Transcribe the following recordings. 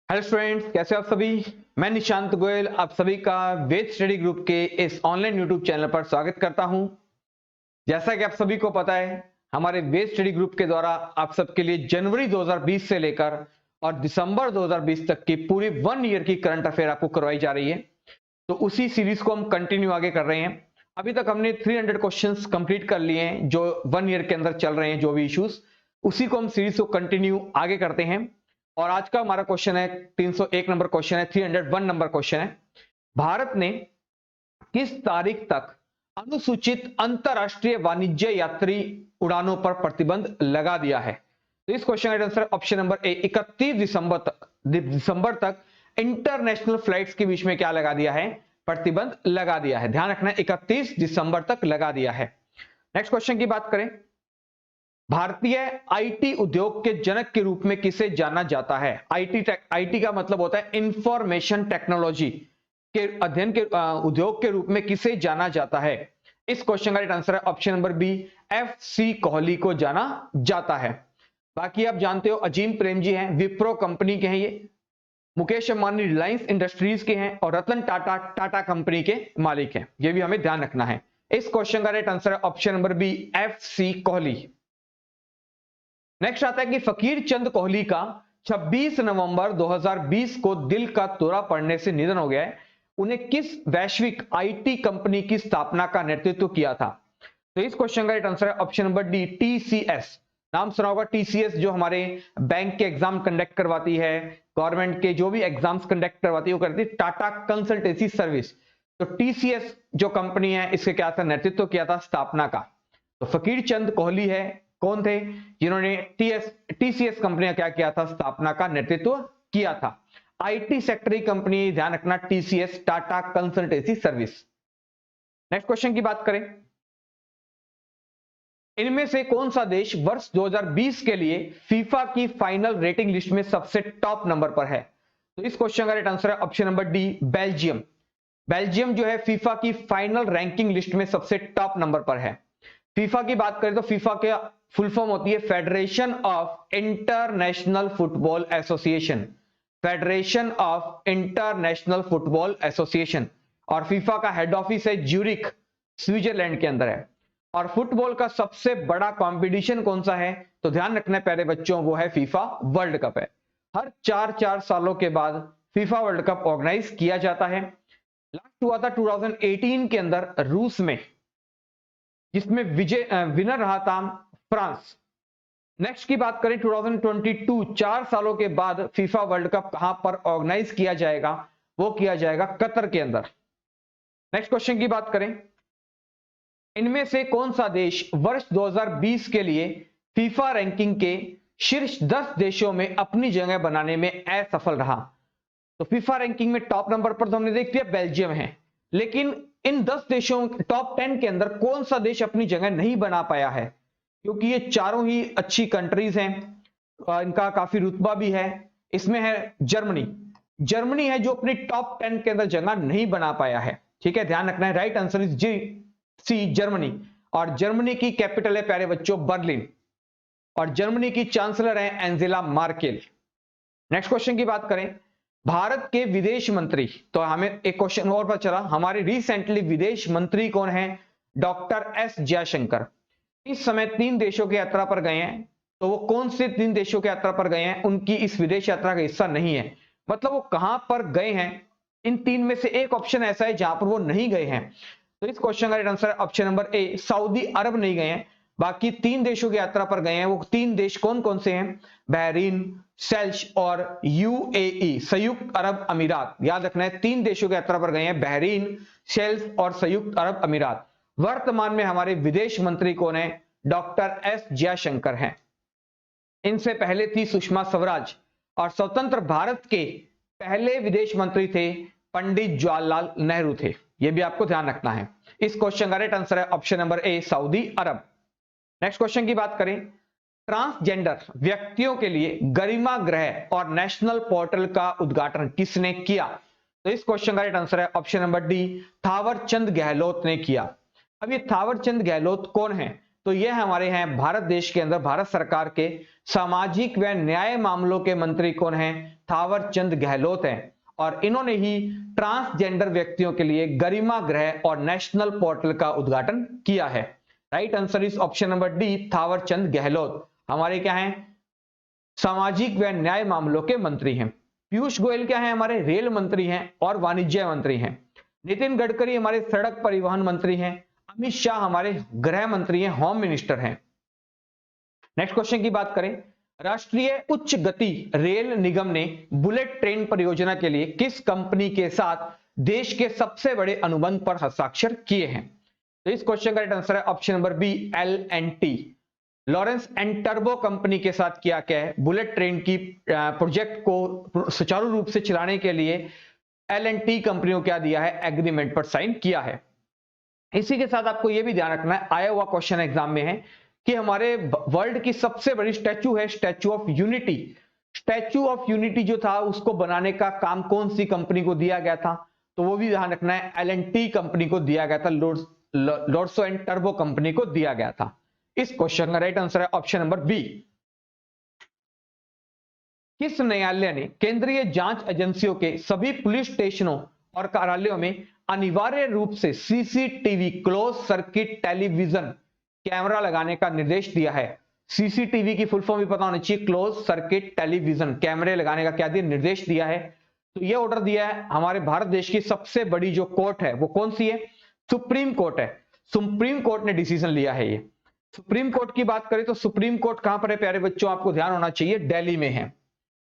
Hello students, कैसे हो आप सभी। मैं निशांत गोयल आप सभी का वेद स्टडी ग्रुप के इस ऑनलाइन यूट्यूब चैनल पर स्वागत करता हूं। जैसा कि आप सभी को पता है, हमारे वेद स्टडी ग्रुप के द्वारा आप सबके लिए जनवरी 2020 से लेकर और दिसंबर 2020 तक की पूरी 1 ईयर की करंट अफेयर आपको करवाई जा रही है। तो उसी सीरीज को हम कंटिन्यू आगे कर रहे हैं। अभी तक हमने 300 क्वेश्चंस कंप्लीट कर लिए हैं जो 1 ईयर के अंदर चल रहे हैं, जो भी इश्यूज, उसी को हम सीरीज को कंटिन्यू आगे करते हैं। और आज का हमारा क्वेश्चन है 301 नंबर क्वेश्चन है, 301 नंबर क्वेश्चन है। भारत ने किस तारीख तक अनुसूचित अंतरराष्ट्रीय वाणिज्य यात्री उड़ानों पर प्रतिबंध लगा दिया है। तो इस क्वेश्चन का आंसर ऑप्शन नंबर ए 31 दिसंबर तक इंटरनेशनल फ्लाइट्स के बीच में क्या लगा दिया है, प्रतिबंध लगा दिया है। ध्यान रखना, 31 दिसंबर तक लगा दिया है। नेक्स्ट क्वेश्चन की बात करें, भारतीय आईटी उद्योग के जनक के रूप में किसे जाना जाता है। आईटी का मतलब होता है इंफॉर्मेशन टेक्नोलॉजी के अध्ययन के उद्योग के रूप में किसे जाना जाता है। इस क्वेश्चन का राइट आंसर है option number B, F C Kohli को जाना जाता है। बाकी आप जानते हो अजीम प्रेम जी हैं, विप्रो कंपनी के हैं ये, मुकेश अंबानी रिलायंस इंडस्ट्रीज के हैं और रतन टाटा टाटा कंपनी के मालिक हैं। ये भी हमें ध्यान रखना है। इस क्वेश्चन का राइट आंसर है option number B, F C Kohli. Next आता है कि फकीर चंद कोहली का 26 नवंबर 2020 को दिल का दौरा पड़ने से निधन हो गया है। उन्हें किस वैश्विक आईटी कंपनी की स्थापना का नेतृत्व किया था। तो इस क्वेश्चन का राइट आंसर है ऑप्शन नंबर डी, टीसीएस। नाम सुना होगा टीसीएस, जो हमारे बैंक के एग्जाम कंडक्ट करवाती है, गवर्नमेंट के जो भी एग्जाम्स कंडक्ट करवाती है वो करती है टाटा कंसल्टेंसी सर्विस। तो टीसीएस जो कंपनी है, इसके क्या था, नेतृत्व किया था स्थापना का। तो फकीर चंद कोहली है, कौन थे जिन्होंने टीसीएस कंपनी का क्या किया था, स्थापना का नेतृत्व किया था। आईटी सेक्टर की कंपनी, ध्यान रखना, TCS, Tata consultancy service. Next question की बात करें, इनमें से कौन सा देश वर्ष 2020 के लिए फीफा की फाइनल रेटिंग लिस्ट में सबसे टॉप नंबर पर है। तो इस क्वेश्चन का राइट आंसर है option number D, Belgium. Belgium जो है फीफा की फाइनल रैंकिंग लिस्ट में सबसे टॉप नंबर पर है। फीफा की बात करें तो फीफा के फुल फॉर्म होती है federation of international football association, federation of international football association. और फीफा का हेड ऑफिस है ज्यूरिख, स्विट्जरलैंड के अंदर है। और फुटबॉल का सबसे बड़ा कंपटीशन कौन सा है, तो ध्यान रखना है प्यारे बच्चों, वो है फीफा वर्ल्ड कप है। हर 4-4 सालों के बाद फीफा वर्ल्ड कप ऑर्गेनाइज किया जाता है। लास्ट हुआ था 2018 के अंदर रूस में, जिसमें विनर रहा था फ्रांस। नेक्स्ट की बात करें 2022, 4 सालों के बाद फीफा वर्ल्ड कप कहां पर ऑर्गेनाइज किया जाएगा, वो किया जाएगा कतर के अंदर। नेक्स्ट क्वेश्चन की बात करें, इनमें से कौन सा देश वर्ष 2020 के लिए फीफा रैंकिंग के शीर्ष 10 देशों में अपनी जगह बनाने में असफल रहा। तो फीफा रैंकिंग में टॉप नंबर पर तो हमने देख लिया बेल्जियम है, लेकिन इन 10 देशों टॉप 10 के अंदर कौन सा देश अपनी जगह नहीं बना पाया है, क्योंकि ये चारों ही अच्छी कंट्रीज हैं, इनका काफी रुतबा भी है। इसमें है जर्मनी, जर्मनी है जो अपनी टॉप 10 के अंदर जगह नहीं बना पाया है। ठीक है, ध्यान रखना है, right answer is G, C, Germany. और जर्मनी की कैपिटल है प्यारे बच्चों बर्लिन, और जर्मनी की चांसलर है एंजेला मार्केल। नेक्स्ट क्वेश्चन की बात करें, भारत के विदेश मंत्री, तो हमें एक क्वेश्चन और पता चला, हमारे रिसेंटली विदेश मंत्री कौन है, डॉक्टर एस जयशंकर। इस समय 3 देशों की यात्रा पर गए हैं। तो वो कौन से 3 देशों की यात्रा पर गए हैं, उनकी इस विदेश यात्रा का हिस्सा नहीं है, मतलब वो कहां पर गए हैं। इन 3 में से एक ऑप्शन ऐसा है जहां पर वो नहीं गए हैं। तो इस क्वेश्चन का राइट आंसर है ऑप्शन नंबर ए, सऊदी अरब नहीं गए हैं। बाकी 3 देशों की यात्रा पर गए हैं। वो 3 देश कौन कौन से हैं, बहरीन, सेल्श और यूएई, संयुक्त अरब अमीरात। याद रखना है 3 देशों की यात्रा पर गए हैं, बहरीन, सेल्श और संयुक्त अरब अमीरात। वर्तमान में हमारे विदेश मंत्री कौन है, डॉक्टर एस जयशंकर हैं। इनसे पहले थी सुषमा स्वराज, और स्वतंत्र भारत के पहले विदेश मंत्री थे पंडित जवाहरलाल नेहरू थे। यह भी आपको ध्यान रखना है। इस क्वेश्चन का राइट आंसर है ऑप्शन नंबर ए, सऊदी अरब। नेक्स्ट क्वेश्चन की बात करें, ट्रांसजेंडर व्यक्तियों के लिए गरिमा गृह और नेशनल पोर्टल का उद्घाटन किसने किया। तो इस क्वेश्चन का राइट आंसर है option number D, Thawar Chand Gehlot ने किया। अब ये थावर चंद गहलोत कौन है, तो ये हमारे हैं भारत देश के अंदर भारत सरकार के सामाजिक व न्याय मामलों के मंत्री कौन हैं? थावर चंद गहलोत हैं। और इन्होंने ही ट्रांसजेंडर व्यक्तियों के लिए गरिमा गृह और नेशनल पोर्टल का उद्घाटन किया है। Right answer is option number D, Thawar Chand Gehlot हमारे क्या हैं? सामाजिक व न्याय मामलों के मंत्री हैं। पीयूष गोयल क्या है? हमारे रेल मंत्री हैं और वाणिज्य मंत्री हैं। नितिन गडकरी हमारे सड़क परिवहन मंत्री हैं। अमित शाह हमारे गृह मंत्री हैं, होम मिनिस्टर हैं। नेक्स्ट क्वेश्चन की बात करें, राष्ट्रीय उच्च गति रेल निगम ने बुलेट ट्रेन परियोजना के लिए किस कंपनी के साथ देश के सबसे बड़े अनुबंध पर हस्ताक्षर किए हैं? तो इस क्वेश्चन का राइट आंसर है option number B, L&T। Lawrence and Turbo company के साथ किया क्या है? बुलेट ट्रेन की प्रोजेक्ट को सुचारू रूप से चलाने के लिए L&T कंपनी को क्या दिया है? एग्रीमेंट पर साइन किया है। इसी के साथ आपको यह भी ध्यान रखना है, आया हुआ क्वेश्चन एग्जाम में है कि हमारे वर्ल्ड की सबसे बड़ी स्टैचू है statue of unity. Statue of unity जो था उसको बनाने का काम कौन सी कंपनी को दिया गया था? तो वो भी ध्यान रखना है, L&T कंपनी को दिया गया था, लोर्सो एंड टर्बो कंपनी को दिया गया था। इस क्वेश्चन का राइट आंसर है ऑप्शन नंबर बी। किस न्यायालय ने केंद्रीय जांच एजेंसियों के सभी पुलिस स्टेशनों और कार्यालयों में अनिवार्य रूप से CCTV close circuit television camera लगाने का निर्देश दिया है? सीसीटीवी की फुल फॉर्म भी पता होनी चाहिए, क्लोज सर्किट टेलीविजन कैमरे लगाने का क्या दिया? निर्देश दिया है। तो यह ऑर्डर दिया है हमारे भारत देश की सबसे बड़ी जो कोर्ट है वो कौन सी है? सुप्रीम कोर्ट है। सुप्रीम कोर्ट ने डिसीजन लिया है। ये सुप्रीम कोर्ट की बात करें तो सुप्रीम कोर्ट कहां पर है प्यारे बच्चों? आपको ध्यान होना चाहिए, दिल्ली में है।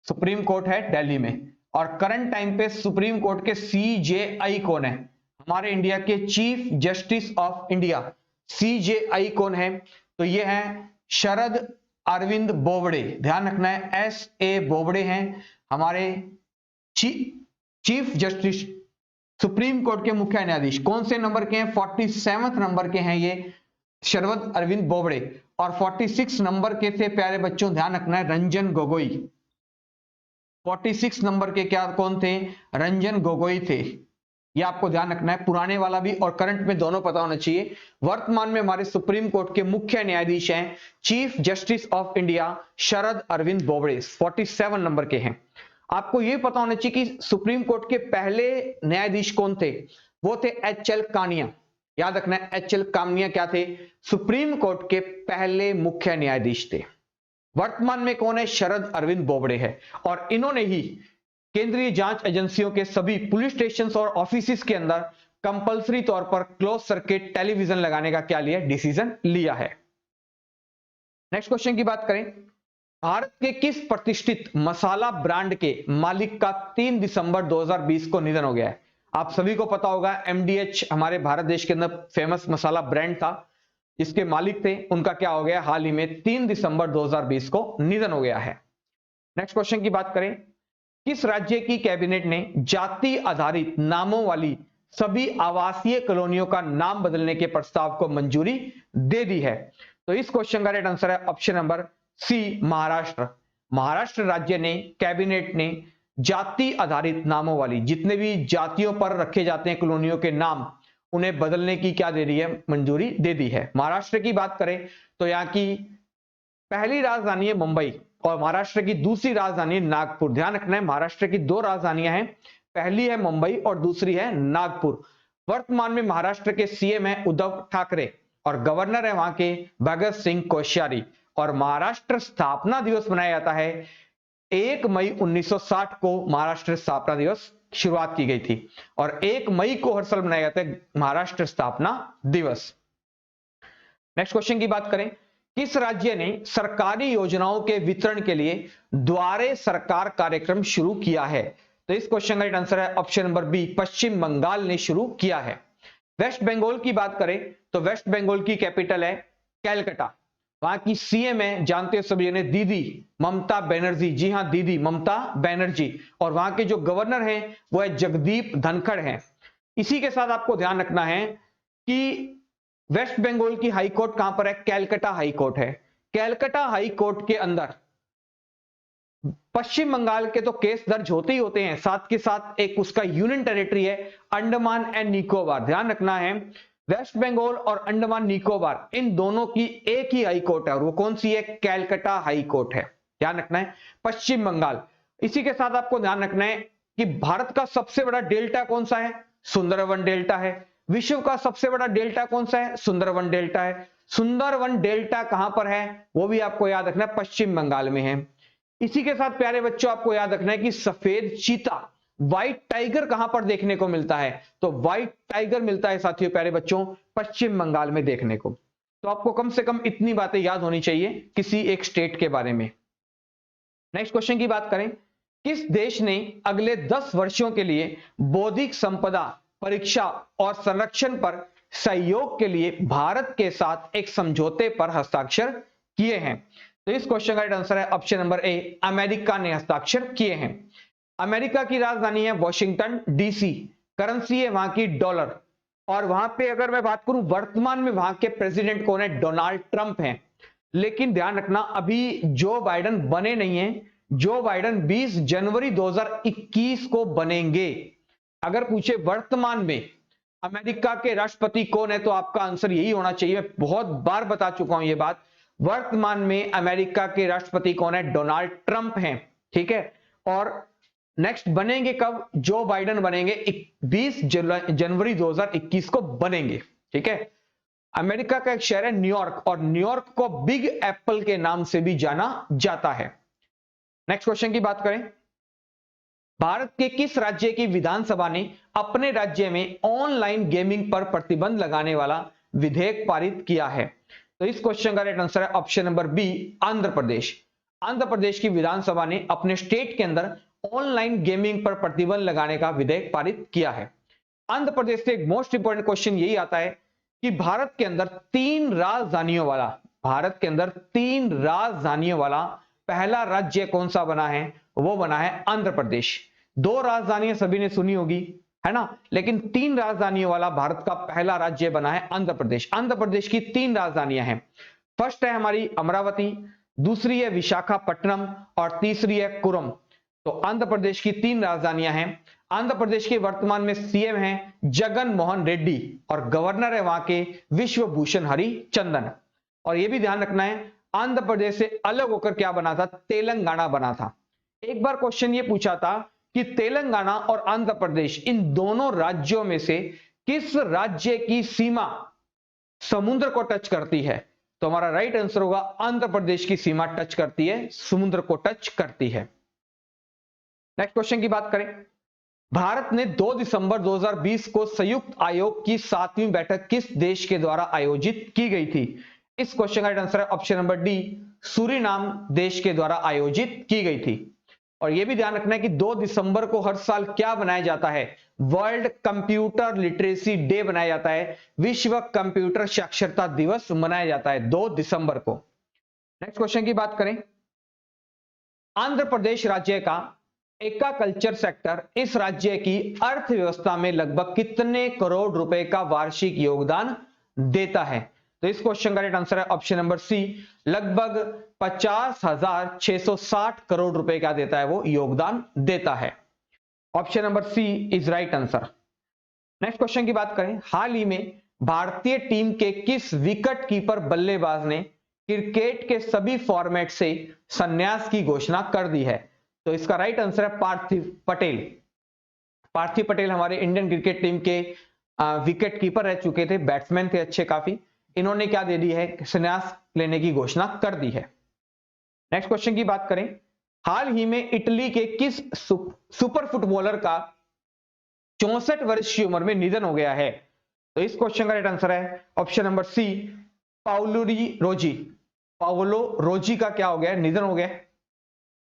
सुप्रीम कोर्ट है दिल्ली में। और करंट टाइम पे सुप्रीम कोर्ट के CJI कौन है? हमारे इंडिया के chief justice of India CJI कौन है? तो ये है शरद अरविंद बोबड़े। ध्यान रखना है, SA बोबड़े हैं हमारे चीफ जस्टिस सुप्रीम कोर्ट के मुख्य न्यायाधीश। कौन से नंबर के हैं? 47 नंबर के हैं ये शरद अरविंद बोबड़े। और 46 नंबर के थे प्यारे बच्चों, ध्यान रखना है, रंजन गोगोई। 46 नंबर के क्या कौन थे? रंजन गोगोई थे। ये आपको ध्यान रखना है, पुराने वाला भी और करंट में दोनों पता होना चाहिए। वर्तमान में हमारे सुप्रीम कोर्ट के मुख्य न्यायाधीश हैं chief justice of India Sharad Arvind Bobde, 47 number के हैं। आपको यह पता होना चाहिए कि सुप्रीम कोर्ट के पहले न्यायाधीश कौन थे? वो थे HL कानिया। याद रखना है, HL कानिया क्या थे? सुप्रीम कोर्ट के पहले मुख्य न्यायाधीश थे। वर्तमान में कौन है? शरद अरविंद बोबड़े है। और इन्होंने ही केंद्रीय जांच एजेंसियों के सभी पुलिस स्टेशन और ऑफिस के अंदर कंपलसरी तौर पर क्लोज सर्किट टेलीविजन लगाने का क्या लिया? डिसीजन लिया है। नेक्स्ट क्वेश्चन की बात करें, भारत के किस प्रतिष्ठित मसाला ब्रांड के मालिक का 3 दिसंबर 2020 को निधन हो गया है? आप सभी को पता होगा, MDH हमारे भारत देश के अंदर फेमस मसाला ब्रांड था, जिसके मालिक थे, उनका क्या हो गया? हाल ही में 3 दिसंबर 2020 को निधन हो गया है। नेक्स्ट क्वेश्चन की बात करें, किस राज्य की कैबिनेट ने जाति आधारित नामों वाली सभी आवासीय कॉलोनियों का नाम बदलने के प्रस्ताव को मंजूरी दे दी है? तो इस क्वेश्चन का राइट आंसर है option number C, Maharashtra. Maharashtra राज्य ने, कैबिनेट ने जाति आधारित नामों वाली जितने भी जातियों पर रखे जाते हैं कॉलोनियों के नाम, उन्हें बदलने की क्या दे रही है? मंजूरी दे दी है। महाराष्ट्र की बात करें तो यहाँ की पहली राजधानी है मुंबई और महाराष्ट्र की दूसरी राजधानी है नागपुर। ध्यान रखना है, महाराष्ट्र की 2 राजधानियां हैं, पहली है मुंबई और दूसरी है नागपुर। वर्तमान में महाराष्ट्र के CM है उद्धव ठाकरे और गवर्नर है वहां के भगत सिंह कोश्यारी। और महाराष्ट्र स्थापना दिवस मनाया जाता है 1 मई 1960 को महाराष्ट्र स्थापना दिवस शुरुआत की गई थी और 1 मई को हर साल मनाया जाता है महाराष्ट्र स्थापना दिवस। नेक्स्ट क्वेश्चन की बात करें, किस राज्य ने सरकारी योजनाओं के वितरण के लिए द्वारे सरकार कार्यक्रम शुरू किया है? तो इस क्वेश्चन का राइट आंसर है ऑप्शन नंबर बी, पश्चिम बंगाल ने शुरू किया है। वेस्ट बंगाल की बात करें तो वेस्ट बंगाल की कैपिटल है कैलकाटा। वहां की CM है, जानते हो सभी ने, दीदी ममता बनर्जी। जी हां, दीदी ममता बनर्जी। और वहां के जो गवर्नर हैं वो है जगदीप धनखड़ हैं। इसी के साथ आपको ध्यान रखना है कि वेस्ट बंगाल की हाई कोर्ट कहां पर है? कैलकाटा हाई कोर्ट है। कैलकाटा हाई कोर्ट के अंदर पश्चिम बंगाल के तो केस दर्ज होते ही होते हैं, साथ के साथ एक उसका यूनियन टेरिटरी है अंडमान एंड निकोबार। ध्यान रखना है, वेस्ट बंगाल और अंडमान निकोबार, इन दोनों की एक ही हाई कोर्ट है, और वो कौन सी है? कैलकाटा हाई कोर्ट है, ध्यान रखना है। पश्चिम बंगाल। इसी के साथ आपको ध्यान रखना है कि भारत का सबसे बड़ा डेल्टा कौन सा है? सुंदरवन डेल्टा है। विश्व का सबसे बड़ा डेल्टा कौन सा है? सुंदरवन डेल्टा है। सुंदरवन डेल्टा कहां पर है? वो भी आपको याद रखना है, पश्चिम बंगाल में है। इसी के साथ प्यारे बच्चों आपको याद रखना है कि सफेद चीता, व्हाइट टाइगर कहां पर देखने को मिलता है? तो व्हाइट टाइगर मिलता है साथियों प्यारे बच्चों पश्चिम बंगाल में देखने को। तो आपको कम से कम इतनी बातें याद होनी चाहिए किसी एक स्टेट के बारे में। नेक्स्ट क्वेश्चन की बात करें, किस देश ने अगले 10 वर्षों के लिए बौद्धिक संपदा परीक्षा और संरक्षण पर सहयोग के लिए भारत के साथ एक समझौते पर हस्ताक्षर किए हैं? तो इस क्वेश्चन का राइट आंसर है ऑप्शन नंबर ए, अमेरिका ने हस्ताक्षर किए हैं। अमेरिका की राजधानी है वॉशिंगटन डीसी, करेंसी है वहां की डॉलर, और वहां पे अगर मैं बात करूं वर्तमान में वहां के प्रेसिडेंट कौन है? डोनाल्ड ट्रंप हैं। लेकिन ध्यान रखना अभी जो बाइडन बने नहीं है, जो बाइडन 20 जनवरी 2021 को बनेंगे। अगर पूछे वर्तमान में अमेरिका के राष्ट्रपति कौन है, तो आपका आंसर यही होना चाहिए, मैं बहुत बार बता चुका हूं ये बात, वर्तमान में अमेरिका के राष्ट्रपति कौन है? डोनाल्ड ट्रंप हैं, ठीक है। और नेक्स्ट बनेंगे कब? जो बाइडन बनेंगे 20 जनवरी 2021 को बनेंगे, ठीक है। अमेरिका का एक शहर है न्यूयॉर्क, और न्यूयॉर्क को बिग एप्पल के नाम से भी जाना जाता है। नेक्स्ट क्वेश्चन की बात करें, भारत के किस राज्य की विधानसभा ने अपने राज्य में ऑनलाइन गेमिंग पर प्रतिबंध लगाने वाला विधेयक पारित किया है? तो इस क्वेश्चन का राइट आंसर है option number B, Andhra Pradesh. Andhra Pradesh की विधानसभा ने अपने स्टेट के अंदर ऑनलाइन गेमिंग पर प्रतिबंध लगाने का विधेयक पारित किया है। आंध्र प्रदेश से एक मोस्ट इंपोर्टेंट क्वेश्चन यही आता है कि भारत के अंदर 3 राजधानियों वाला, भारत के अंदर 3 राजधानियों वाला पहला राज्य कौन सा बना है? वो बना है आंध्र प्रदेश। 2 राजधानियां सभी ने सुनी होगी, है ना, लेकिन 3 राजधानियों वाला भारत का पहला राज्य बना है आंध्र प्रदेश। आंध्र प्रदेश की 3 राजधानियां हैं। फर्स्ट है हमारी अमरावती, दूसरी है विशाखापट्टनम, और तीसरी है कुरम। तो आंध्र प्रदेश की 3 राजधानियां हैं। आंध्र प्रदेश के वर्तमान में सीएम हैं जगन मोहन रेड्डी, और गवर्नर है वहां के विश्वभूषण हरिचंदन। और यह भी ध्यान रखना है आंध्र प्रदेश से अलग होकर क्या बना था? तेलंगाना बना था। एक बार क्वेश्चन ये पूछा था कि तेलंगाना और आंध्र प्रदेश, इन दोनों राज्यों में से किस राज्य की सीमा समुद्र को टच करती है? तो हमारा राइट आंसर होगा आंध्र प्रदेश की सीमा टच करती है, समुद्र को टच करती है। नेक्स्ट क्वेश्चन की बात करें, भारत ने 2 दिसंबर 2020 को संयुक्त आयोग की 7वीं बैठक किस देश के द्वारा आयोजित की गई थी? इस क्वेश्चन का राइट आंसर है ऑप्शन नंबर डी, सूरीनाम देश के द्वारा आयोजित की गई थी। और यह भी ध्यान रखना है कि 2 दिसंबर को हर साल क्या बनाया जाता है? वर्ल्ड कंप्यूटर लिटरेसी डे बनाया जाता है, विश्व कंप्यूटर साक्षरता दिवस मनाया जाता है 2 दिसंबर को। नेक्स्ट क्वेश्चन की बात करें, आंध्र प्रदेश राज्य का एग्रीकल्चर सेक्टर इस राज्य की अर्थव्यवस्था में लगभग कितने करोड़ रुपए का वार्षिक योगदान देता है? तो इस क्वेश्चन का राइट आंसर है ऑप्शन नंबर सी, लगभग 50,660 करोड़ रुपए का देता है, वो योगदान देता है। Option number C is right answer. Next question की बात करें, हाल ही में भारतीय टीम के किस विकेट कीपर बल्लेबाज ने क्रिकेट के सभी फॉर्मेट से संन्यास की घोषणा कर दी है? तो इसका राइट आंसर है पार्थिव पटेल। पार्थिव पटेल हमारे इंडियन क्रिकेट टीम के विकेट कीपर रह चुके थे, बैट्समैन थे अच्छे काफी। इन्होंने क्या दे दी है? संन्यास लेने की घोषणा कर दी है। नेक्स्ट क्वेश्चन की बात करें, हाल ही में इटली के किस सुपर फुटबॉलर का 64 वर्ष की उम्र में निधन हो गया है? तो इस क्वेश्चन का राइट आंसर है ऑप्शन नंबर सी, पाउलो रोजी। पाउलो रोजी का क्या हो गया? निधन हो गया।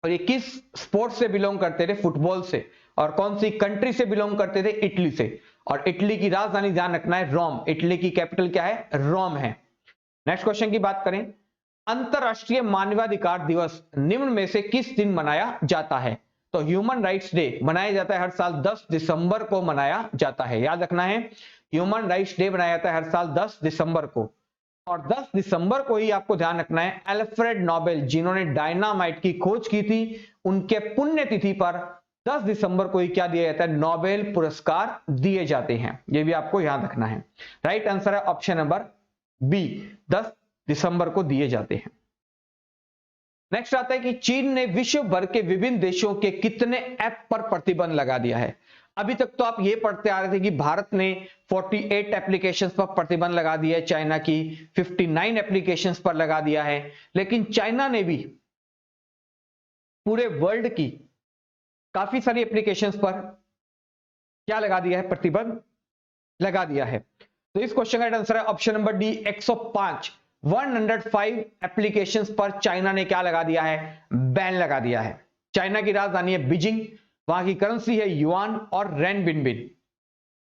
और ये किस स्पोर्ट से बिलोंग करते थे? फुटबॉल से। और कौन सी कंट्री से बिलोंग करते थे? इटली से। और इटली की राजधानी ध्यान रखना है रोम, इटली की कैपिटल क्या है? रोम है। नेक्स्ट क्वेश्चन की बात करें, अंतरराष्ट्रीय मानवाधिकार दिवस निम्न में से किस दिन मनाया जाता है? तो ह्यूमन राइट्स डे मनाया जाता है हर साल 10 दिसंबर को मनाया जाता है, याद रखना है, ह्यूमन राइट्स डे मनाया जाता है हर साल 10 दिसंबर को। और 10 दिसंबर को ही आपको ध्यान रखना है अल्फ्रेड नोबेल जिन्होंने डायनामाइट की खोज की थी, उनके पुण्यतिथि पर 10 दिसंबर को ही क्या दिया जाता है, नोबेल पुरस्कार दिए जाते हैं। ये भी आपको याद रखना है। राइट आंसर है ऑप्शन नंबर बी, 10 दिसंबर को दिए जाते हैं। नेक्स्ट आता है कि चीन ने विश्व भर के विभिन्न देशों के कितने ऐप पर प्रतिबंध लगा दिया है। अभी तक तो आप ये पढ़ते आ रहे थे कि भारत ने 48 एप्लीकेशंस पर प्रतिबंध लगा दिया है, चाइना की 59 एप्लीकेशंस पर लगा दिया है, लेकिन चाइना ने भी पूरे वर्ल्ड की काफी सारी एप्लीकेशंस पर क्या लगा दिया है, प्रतिबंध लगा दिया है। तो इस क्वेश्चन का आंसर है ऑप्शन नंबर डी, 105 एप्लीकेशंस पर चाइना ने क्या लगा दिया है, बैन लगा दिया है। चाइना की राजधानी है बीजिंग, वहां की करेंसी है युआन और रेनबिनबिन।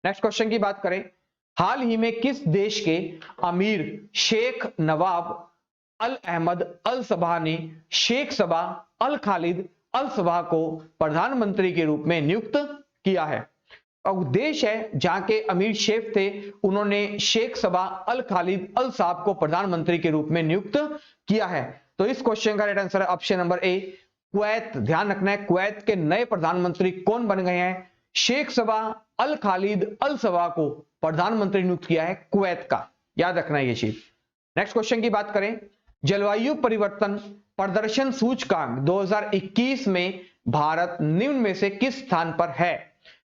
नेक्स्ट क्वेश्चन की बात करें, हाल ही में किस देश के अमीर शेख नवाब अल अहमद अल सबा ने शेख सबा अल खालिद अल सबा को प्रधानमंत्री के रूप में नियुक्त किया है। और देश है जहां के अमीर शेख थे, उन्होंने शेख सबा अल खालिद अल साहब को प्रधानमंत्री के रूप में नियुक्त किया है। तो इस क्वेश्चन का राइट आंसर है ऑप्शन नंबर ए, कुवैत। ध्यान रखना है, कुवैत के नए प्रधानमंत्री कौन बन गए हैं, शेख सबा अल खालिद अल सबा को प्रधानमंत्री नियुक्त किया है कुवैत का, याद रखना है ये चीज। नेक्स्ट क्वेश्चन की बात करें, जलवायु परिवर्तन प्रदर्शन सूचकांक 2021 में भारत निम्न में से किस स्थान पर है।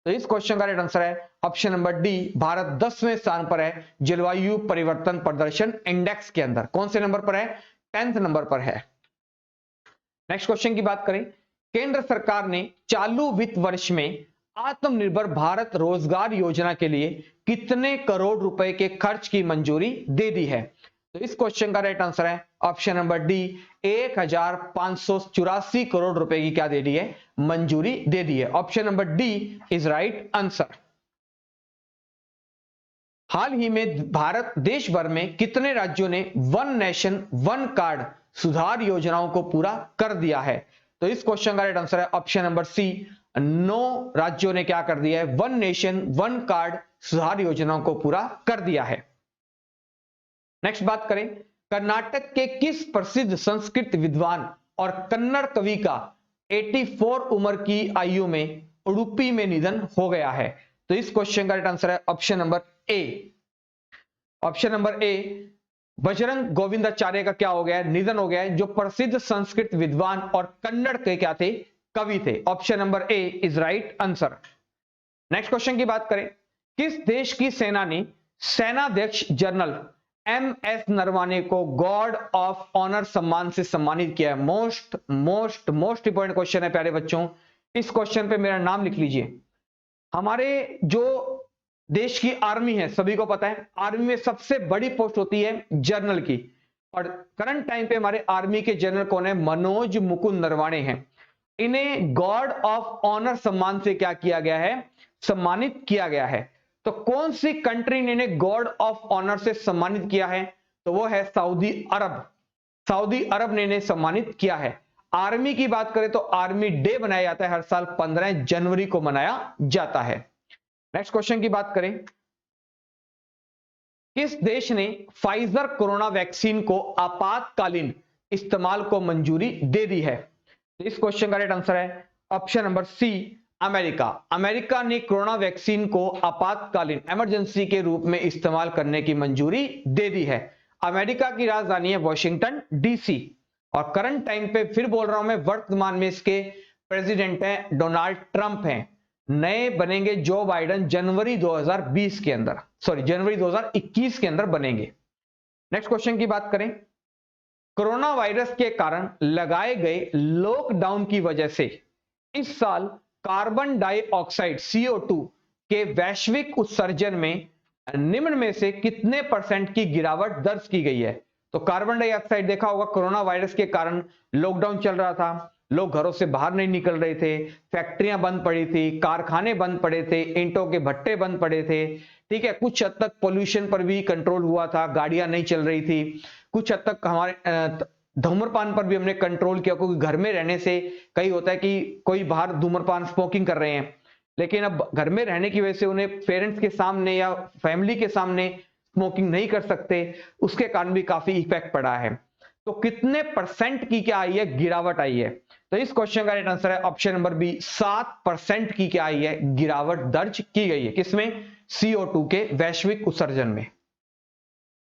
तो इस क्वेश्चन का राइट आंसर है ऑप्शन नंबर डी, भारत 10वें स्थान पर है जलवायु परिवर्तन प्रदर्शन इंडेक्स के अंदर। कौन से नंबर पर है, 10th नंबर पर है। नेक्स्ट क्वेश्चन की बात करें, केंद्र सरकार ने चालू वित्त वर्ष में आत्मनिर्भर भारत रोजगार योजना के लिए कितने करोड़ रुपए के खर्च की मंजूरी दे दी है। तो इस क्वेश्चन का राइट आंसर है ऑप्शन नंबर डी, 1584 करोड़ रुपए की क्या दे दी है, मंजूरी दे दी है। Option number D is right answer. हाल ही में भारत देश भर में कितने राज्यों ने वन नेशन वन कार्ड सुधार योजनाओं को पूरा कर दिया है। तो इस क्वेश्चन का राइट आंसर है ऑप्शन नंबर सी, 9 राज्यों ने क्या कर दिया है, वन नेशन वन कार्ड सुधार योजनाओं को पूरा कर दिया है। नेक्स्ट बात करें, कर्नाटक के किस प्रसिद्ध संस्कृत विद्वान और कन्नड़ कवि का 84 उम्र की आयु में उडुपी में निधन हो गया है। तो इस क्वेश्चन का राइट आंसर है ऑप्शन नंबर ए, ऑप्शन नंबर ए, बजरंग गोविंदाचार्य का क्या हो गया है, निधन हो गया है, जो प्रसिद्ध संस्कृत विद्वान और कन्नड़ के क्या थे, कवि थे। Option number A is right answer. Next question की बात करें, किस देश की सेना ने सेनाध्यक्ष जनरल MS नरवाने को गॉर्ड ऑफ ऑनर सम्मान से सम्मानित किया है। मोस्ट इंपॉर्टेंट क्वेश्चन है प्यारे बच्चों, इस क्वेश्चन पे मेरा नाम लिख लीजिए। हमारे जो देश की आर्मी है, सभी को पता है आर्मी में सबसे बड़ी पोस्ट होती है जनरल की, और करंट टाइम पे हमारे आर्मी के जनरल कौन है, मनोज मुकुंद नरवाणे हैं। इन्हें गॉर्ड ऑफ ऑनर सम्मान से क्या किया गया है, सम्मानित किया गया है। तो कौन सी कंट्री ने इन्हें गॉर्ड ऑफ ऑनर से सम्मानित किया है, तो वो है सऊदी अरब। सऊदी अरब ने इन्हें सम्मानित किया है। आर्मी की बात करें तो आर्मी डे मनाया जाता है हर साल 15 जनवरी को मनाया जाता है। नेक्स्ट क्वेश्चन की बात करें, किस देश ने फाइजर कोरोना वैक्सीन को आपातकालीन इस्तेमाल को मंजूरी दे दी है। तो इस क्वेश्चन का राइट आंसर है option number C, America. America ने कोरोना वैक्सीन को आपातकालीन इमरजेंसी के रूप में इस्तेमाल करने की मंजूरी दे दी है। अमेरिका की राजधानी है वॉशिंगटन डीसी, और करंट टाइम पे फिर बोल रहा हूं मैं, वर्तमान में इसके प्रेसिडेंट हैं डोनाल्ड ट्रंप हैं। नए बनेंगे जो बाइडेन जनवरी 2020 के अंदर, सॉरी जनवरी 2021 के अंदर बनेंगे। नेक्स्ट क्वेश्चन की बात करें, कोरोना वायरस के कारण लगाए गए लॉकडाउन की वजह से इस साल कार्बन डाइऑक्साइड CO2 के वैश्विक उत्सर्जन में निम्न में से कितने % की गिरावट दर्ज की गई है। तो कार्बन डाइऑक्साइड देखा होगा, कोरोना वायरस के कारण लॉकडाउन चल रहा था, लोग घरों से बाहर नहीं निकल रहे थे, फैक्ट्रियां बंद पड़ी थी, कारखाने बंद पड़े थे, ईंटों के भट्टे बंद पड़े थे, ठीक है। कुछ हद तक पोल्यूशन पर भी कंट्रोल हुआ था, गाड़ियां नहीं चल रही थी। कुछ हद तक हमारे धूम्रपान पर भी हमने कंट्रोल किया, क्योंकि घर में रहने से कई होता है कि कोई बाहर धूम्रपान स्मोकिंग कर रहे हैं, लेकिन अब घर में रहने की वजह से उन्हें पेरेंट्स के सामने या फैमिली के सामने स्मोकिंग नहीं कर सकते, उसके कारण भी काफी इफेक्ट पड़ा है। तो कितने % की क्या आई है, गिरावट आई है। तो इस क्वेश्चन का राइट आंसर है ऑप्शन नंबर बी, 7% की क्या आई है, गिरावट दर्ज की गई है। किसमें? CO2 के वैश्विक उत्सर्जन में।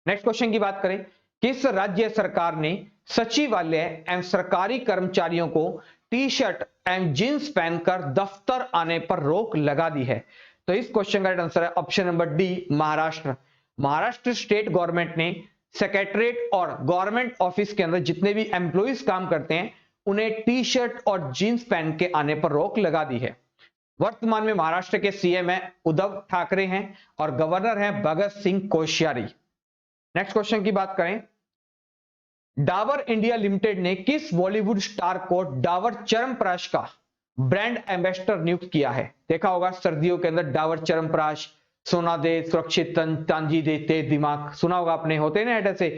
नेक्स्ट क्वेश्चन की बात करें, किस राज्य सरकार ने सचिवालय एवं सरकारी कर्मचारियों को टी शर्ट एवं जींस पहनकर दफ्तर आने पर रोक लगा दी है? तो इस क्वेश्चन का राइट आंसर है option number D, Maharashtra. Maharashtra state government ने सेक्रेटरीट और गवर्नमेंट ऑफिस के अंदर जितने भी एम्प्लॉइज काम करते हैं उन्हें टी शर्ट और जींस पहन के आने पर रोक लगा दी है। वर्तमान में महाराष्ट्र के सीएम है उद्धव ठाकरे हैं और गवर्नर है भगत सिंह कोश्यारी। नेक्स्ट क्वेश्चन की बात करें, डाबर इंडिया लिमिटेड ने किस बॉलीवुड स्टार को डाबर च्यवनप्राश का ब्रांड एम्बेसडर नियुक्त किया है? देखा होगा सर्दियों के अंदर डाबर च्यवनप्राश, सोना दे सुरक्षित तन, चांदी दे तेज दिमाग, सुना होगा आपने, होते ना ऐसे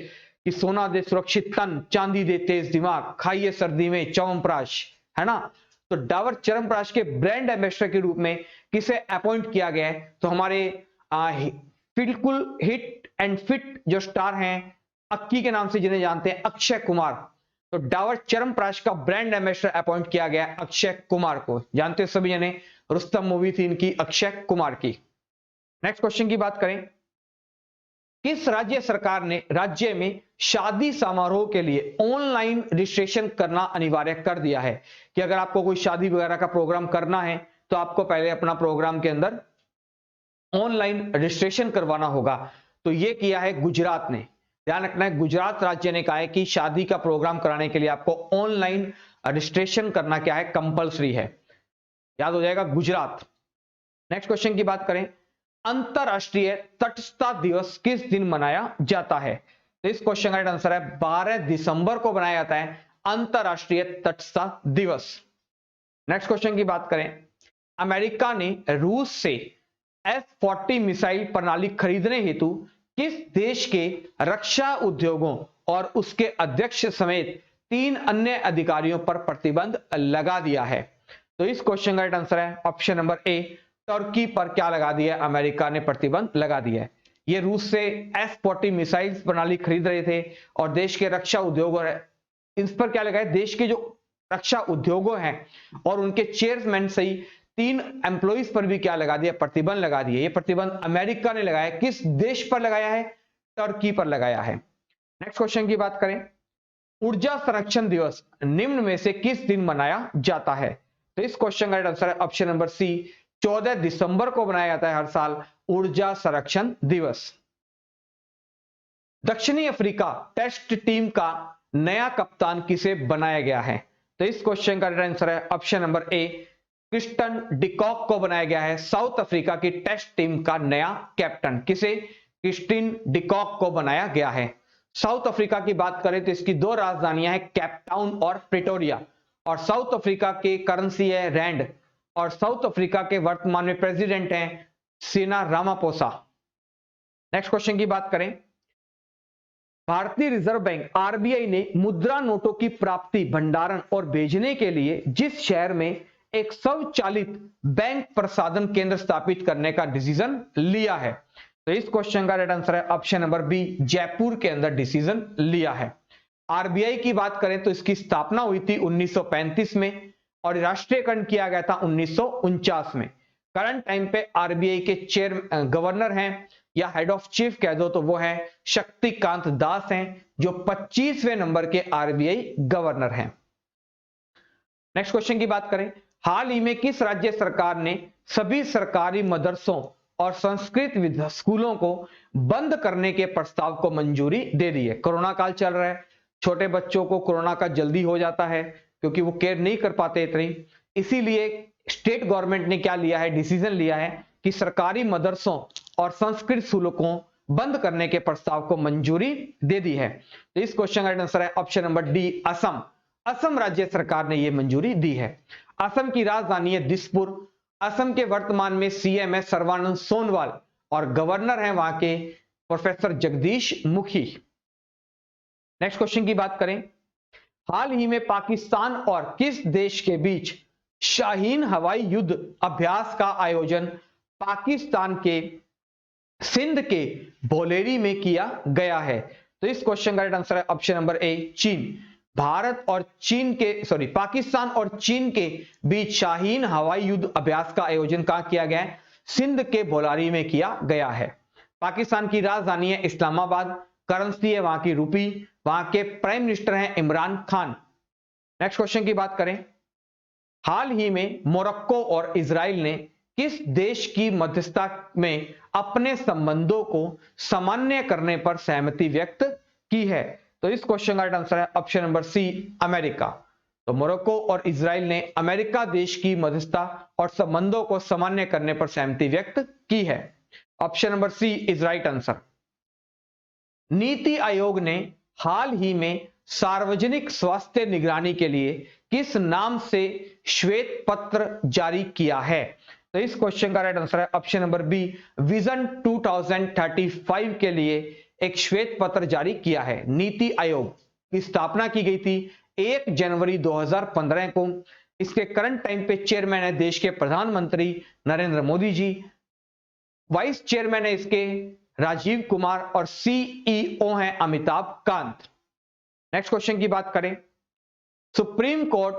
कि सोना दे सुरक्षित तन, चांदी दे तेज दिमाग, खाइए सर्दी में च्यवनप्राश, है ना। तो डाबर च्यवनप्राश के ब्रांड एम्बेसडर के रूप में किसे अपॉइंट किया गया है? तो हमारे बिल्कुल हिट एंड फिट जो स्टार हैं, अक्की के नाम से जिन्हें जानते हैं, अक्षय कुमार। तो डाबर च्यवनप्राश का ब्रांड एम्बेसडर अपॉइंट किया गया है अक्षय कुमार को। जानते हैं सभी जने, रुस्तम मूवी थी इनकी, अक्षय कुमार की। नेक्स्ट क्वेश्चन की बात करें, किस राज्य सरकार ने राज्य में शादी समारोह के लिए ऑनलाइन रजिस्ट्रेशन करना अनिवार्य कर दिया है? कि अगर आपको कोई शादी वगैरह का प्रोग्राम करना है तो आपको पहले अपना प्रोग्राम के अंदर ऑनलाइन रजिस्ट्रेशन करवाना होगा। तो यह किया है गुजरात ने। ध्यान रखना है, गुजरात राज्य ने कहा है कि शादी का प्रोग्राम कराने के लिए आपको ऑनलाइन रजिस्ट्रेशन करना क्या है, कंपलसरी है। याद हो जाएगा, गुजरात। नेक्स्ट क्वेश्चन की बात करें, अंतरराष्ट्रीय तटस्थता दिवस किस दिन मनाया जाता है? तो इस क्वेश्चन का राइट आंसर है 12 दिसंबर को मनाया जाता है अंतरराष्ट्रीय तटस्थता दिवस। नेक्स्ट क्वेश्चन की बात करें, अमेरिका ने रूस से F-40 मिसाइल प्रणाली खरीदने हेतु किस देश के रक्षा उद्योगों और उसके अध्यक्ष समेत 3 अन्य अधिकारियों पर प्रतिबंध लगा दिया है? तो इस क्वेश्चन का राइट आंसर है ऑप्शन नंबर ए, तुर्की पर क्या लगा दिया? अमेरिका ने प्रतिबंध लगा दिया है। ये रूस से F-40 मिसाइल प्रणाली खरीद रहे थे और देश के रक्षा उद्योग और इस पर क्या लगा है, देश के जो रक्षा उद्योगों हैं और उनके चेयरमैन सही 3 एम्प्लॉइज पर भी क्या लगा दिया? प्रतिबंध लगा दिया। ये प्रतिबंध अमेरिका ने लगाया। किस देश पर लगाया है? तुर्की पर लगाया है। नेक्स्ट क्वेश्चन की बात करें, ऊर्जा संरक्षण दिवस निम्न में से किस दिन मनाया जाता है? तो इस क्वेश्चन का राइट आंसर है ऑप्शन नंबर सी, 14 दिसंबर को मनाया जाता है हर साल ऊर्जा संरक्षण दिवस। दक्षिणी अफ्रीका टेस्ट टीम का नया कप्तान किसे बनाया गया है? तो इस क्वेश्चन का राइट आंसर है option number A, Kristen de Kock को बनाया गया है साउथ अफ्रीका की टेस्ट टीम का नया कैप्टन। किसे? क्रिस्टिन डिकॉक को बनाया गया है। साउथ अफ्रीका की बात करें तो इसकी 2 राजधानियां हैं, केपटाउन और प्रिटोरिया, और साउथ अफ्रीका की करेंसी है रैंड, और साउथ अफ्रीका के वर्तमान में प्रेसिडेंट हैं सिरिल रामापोसा। नेक्स्ट क्वेश्चन की बात करें, भारतीय रिजर्व बैंक आरबीआई ने मुद्रा नोटों की प्राप्ति, भंडारण और भेजने के लिए जिस शहर में एक स्वचालित बैंक प्रसाधन केंद्र स्थापित करने का डिसीजन लिया है? तो इस क्वेश्चन का राइट आंसर है ऑप्शन नंबर बी, जयपुर के अंदर डिसीजन लिया है। आरबीआई की बात करें तो इसकी स्थापना हुई थी 1935 में और राष्ट्रीयकरण किया गया था 1949 में। करंट टाइम पे आरबीआई के चेयर गवर्नर हैं या हेड ऑफ चीफ कह दो तो वो है शक्तिकांत दास हैं, जो 25वें नंबर के आरबीआई गवर्नर हैं। नेक्स्ट क्वेश्चन की बात करें, हाल ही में किस राज्य सरकार ने सभी सरकारी मदरसों और संस्कृत स्कूलों को बंद करने के प्रस्ताव को मंजूरी दे दी है? कोरोना काल चल रहा है, छोटे बच्चों को कोरोना का जल्दी हो जाता है क्योंकि वो केयर नहीं कर पाते इतनी, इसीलिए स्टेट गवर्नमेंट ने क्या लिया है, डिसीजन लिया है कि सरकारी मदरसों और संस्कृत स्कूलों को बंद करने के प्रस्ताव को मंजूरी दे दी है। तो इस क्वेश्चन का आंसर है option number D, Assam. Assam राज्य सरकार ने यह मंजूरी दी है। असम की राजधानी है दिसपुर। असम के वर्तमान में सीएम है सर्बानंद सोनोवाल और गवर्नर है वहां के professor Jagdish Mukhi. Next question की बात करें, हाल ही में पाकिस्तान और किस देश के बीच शाहीन हवाई युद्ध अभ्यास का आयोजन पाकिस्तान के सिंध के भोलेरी में किया गया है? तो इस क्वेश्चन का राइट आंसर है ऑप्शन नंबर ए, चीन। पाकिस्तान और चीन के बीच शाहीन हवाई युद्ध अभ्यास का आयोजन कहां किया गया है? सिंध के बोलारी में किया गया है। पाकिस्तान की राजधानी है इस्लामाबाद, करेंसी है वहां की रूपी, वहां के प्राइम मिनिस्टर हैं इमरान खान। नेक्स्ट क्वेश्चन की बात करें, हाल ही में मोरक्को और इजराइल ने किस देश की मध्यस्थता में अपने संबंधों को सामान्य करने पर सहमति व्यक्त की है? तो इस क्वेश्चन का राइट आंसर है ऑप्शन नंबर सी, अमेरिका। तो मोरक्को और इजराइल ने अमेरिका देश की मध्यस्थता और संबंधों को सामान्य करने पर सहमति व्यक्त की है। Option number C is right answer. NITI Aayog ने हाल ही में सार्वजनिक स्वास्थ्य निगरानी के लिए किस नाम से श्वेत पत्र जारी किया है? तो इस क्वेश्चन का राइट आंसर है ऑप्शन नंबर बी, विजन 2035 के लिए एक श्वेत पत्र जारी किया है। नीति आयोग की स्थापना की गई थी 1 जनवरी 2015 को। इसके करंट टाइम पे चेयरमैन है देश के प्रधानमंत्री नरेंद्र मोदी जी, वाइस चेयरमैन है इसके राजीव कुमार और सीईओ हैं अमिताभ कांत। नेक्स्ट क्वेश्चन की बात करें, सुप्रीम कोर्ट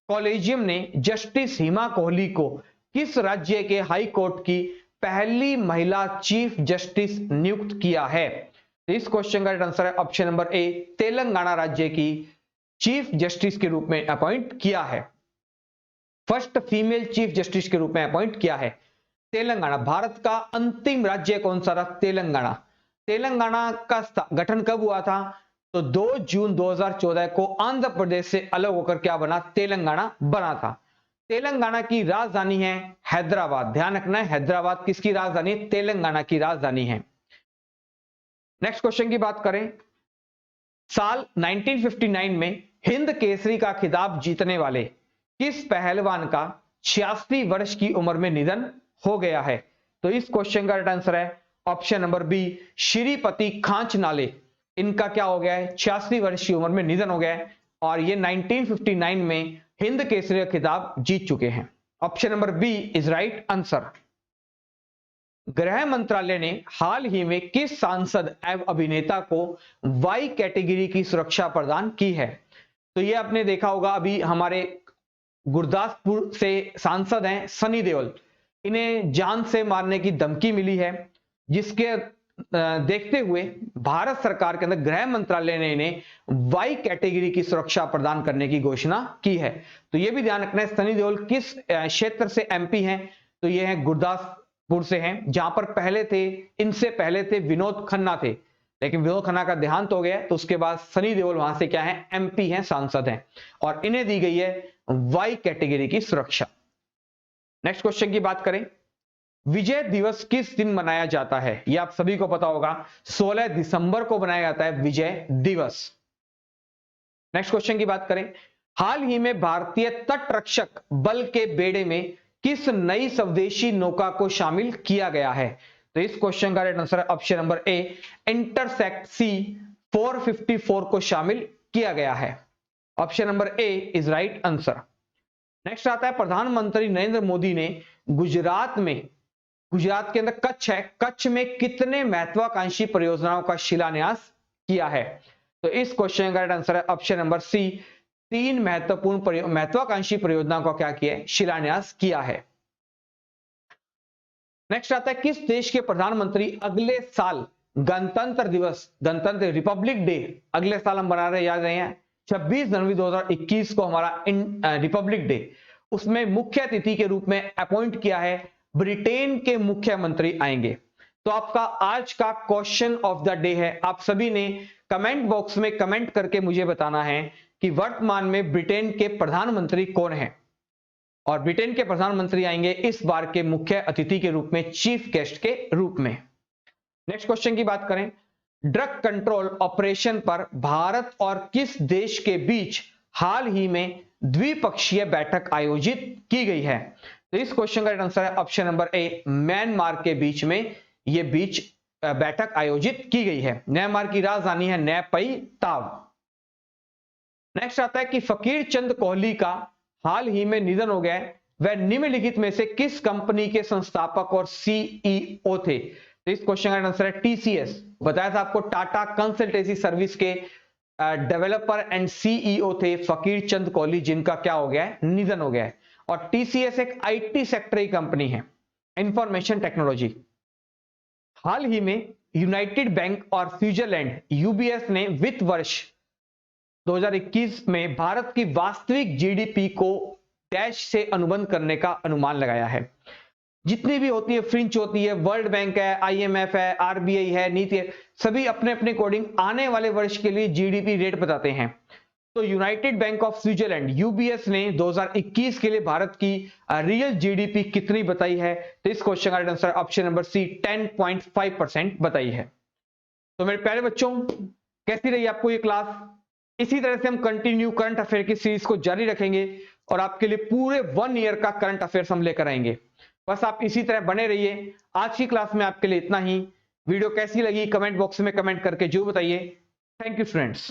कॉलेजियम ने जस्टिस हिमा कोहली को किस राज्य के हाई कोर्ट की पहली महिला चीफ जस्टिस नियुक्त किया है? तो इस क्वेश्चन का आंसर है ऑप्शन नंबर ए, तेलंगाना राज्य की चीफ जस्टिस के रूप में अपॉइंट किया है। फर्स्ट फीमेल चीफ जस्टिस के रूप में अपॉइंट किया है। तेलंगाना, भारत का अंतिम राज्य कौन सा था? तेलंगाना। तेलंगाना का गठन कब हुआ था? तो 2 जून 2014 को आंध्र प्रदेश से अलग होकर क्या बना? तेलंगाना बना था। तेलंगाना की राजधानी है हैदराबाद। ध्यान रखना है, हैदराबाद किसकी राजधानी? तेलंगाना की राजधानी है। नेक्स्ट क्वेश्चन की बात करें, साल 1959 में हिंद केसरी का खिताब जीतने वाले किस पहलवान का 86 वर्ष की उम्र में निधन हो गया है? तो इस क्वेश्चन का राइट आंसर है ऑप्शन नंबर बी, श्रीपति खांचनाले। इनका क्या हो गया है? 86 वर्ष की उम्र में निधन हो गया है और ये 1959 में हिंद केसरी का खिताब जीत चुके हैं। Option number B is right answer. गृह मंत्रालय ने हाल ही में किस सांसद एवं अभिनेता को वाई कैटेगरी की सुरक्षा प्रदान की है? तो ये आपने देखा होगा, अभी हमारे गुरदासपुर से सांसद हैं सनी देओल, इन्हें जान से मारने की धमकी मिली है, जिसके देखते हुए भारत सरकार के अंदर गृह मंत्रालय ने इन्हें वाई कैटेगरी की सुरक्षा प्रदान करने की घोषणा की है। तो यह भी ध्यान रखना है, सनी देओल किस क्षेत्र से एमपी हैं? तो ये है गुरदासपुर से हैं, जहां पर पहले थे, इनसे पहले थे विनोद खन्ना थे, लेकिन विनोद खन्ना का देहांत हो गया, तो उसके बाद सनी देओल वहां से क्या है? एमपी हैं, सांसद हैं, और इन्हें दी गई है वाई कैटेगरी की सुरक्षा। नेक्स्ट क्वेश्चन की बात करें, विजय दिवस किस दिन मनाया जाता है? यह आप सभी को पता होगा, 16 दिसंबर को मनाया जाता है विजय दिवस। नेक्स्ट क्वेश्चन की बात करें, हाल ही में भारतीय तटरक्षक बल के बेड़े में किस नई स्वदेशी नौका को शामिल किया गया है? तो इस क्वेश्चन का राइट आंसर है ऑप्शन नंबर ए, इंटरसेप्ट सी 454 को शामिल किया गया है। Option number A is right answer. Next आता है, प्रधानमंत्री नरेंद्र मोदी ने गुजरात के अंदर कच्छ है, कच्छ में कितने महत्वाकांक्षी परियोजनाओं का शिलान्यास किया है? तो इस क्वेश्चन का राइट आंसर है ऑप्शन नंबर सी, 3 महत्वाकांक्षी परियोजनाओं का क्या किया है? शिलान्यास किया है। नेक्स्ट आता है, किस देश के प्रधानमंत्री अगले साल गणतंत्र दिवस, गणतंत्र रिपब्लिक डे अगले साल हम बना रहे, याद रहे हैं 26 जनवरी 2021 को हमारा रिपब्लिक डे, उसमें मुख्य अतिथि के रूप में अपॉइंट किया है, ब्रिटेन के मुख्यमंत्री आएंगे। तो आपका आज का क्वेश्चन ऑफ द डे है, आप सभी ने कमेंट बॉक्स में कमेंट करके मुझे बताना है कि वर्तमान में ब्रिटेन के प्रधानमंत्री कौन है, और ब्रिटेन के प्रधानमंत्री आएंगे इस बार के मुख्य अतिथि के रूप में, चीफ गेस्ट के रूप में। नेक्स्ट क्वेश्चन की बात करें, ड्रग कंट्रोल ऑपरेशन पर भारत और किस देश के बीच हाल ही में द्विपक्षीय बैठक आयोजित की गई है? तो इस क्वेश्चन का आंसर है ऑप्शन नंबर ए, म्यांमार के बीच में यह बैठक आयोजित की गई है। म्यांमार की राजधानी है नैपई ताव। नेक्स्ट आता है कि फकीर चंद कोहली का हाल ही में निधन हो गया है, वह निम्नलिखित में से किस कंपनी के संस्थापक और सीईओ थे? तो इस क्वेश्चन का आंसर है टीसीएस। बताया था आपको, टाटा कंसल्टेंसी सर्विस के डेवलपर एंड सीईओ थे फकीर चंद कोहली, जिनका क्या हो गया है, निधन हो गया है। और टीसीएस एक आईटी सेक्टर की कंपनी है, इंफॉर्मेशन टेक्नोलॉजी। हाल ही में यूनाइटेड बैंक और स्विट्जरलैंड यूबीएस ने वित्त वर्ष 2021 में भारत की वास्तविक जीडीपी को डैश से अनुबंध करने का अनुमान लगाया है। जितनी भी होती है, फ्रिंच होती है, वर्ल्ड बैंक है, आईएमएफ है, आरबीआई है, नीति है, सभी अपने अपने अकॉर्डिंग आने वाले वर्ष के लिए जीडीपी रेट बताते हैं। तो United bank of Switzerland UBS ने 2021 के लिए भारत की रियल जीडीपी कितनी बताई है? तो इस क्वेश्चन का right answer option number C 10.5% बताई है। तो मेरे प्यारे बच्चों, कैसी रही आपको ये क्लास? इसी तरह से हम कंटिन्यू करंट अफेयर की सीरीज को जारी रखेंगे और आपके लिए पूरे 1 ईयर का करंट अफेयर्स हम लेकर आएंगे। बस आप इसी तरह बने रहिए। आज की क्लास में आपके लिए इतना ही। वीडियो कैसी लगी कमेंट बॉक्स में कमेंट करके जरूर बताइए। Thank you friends.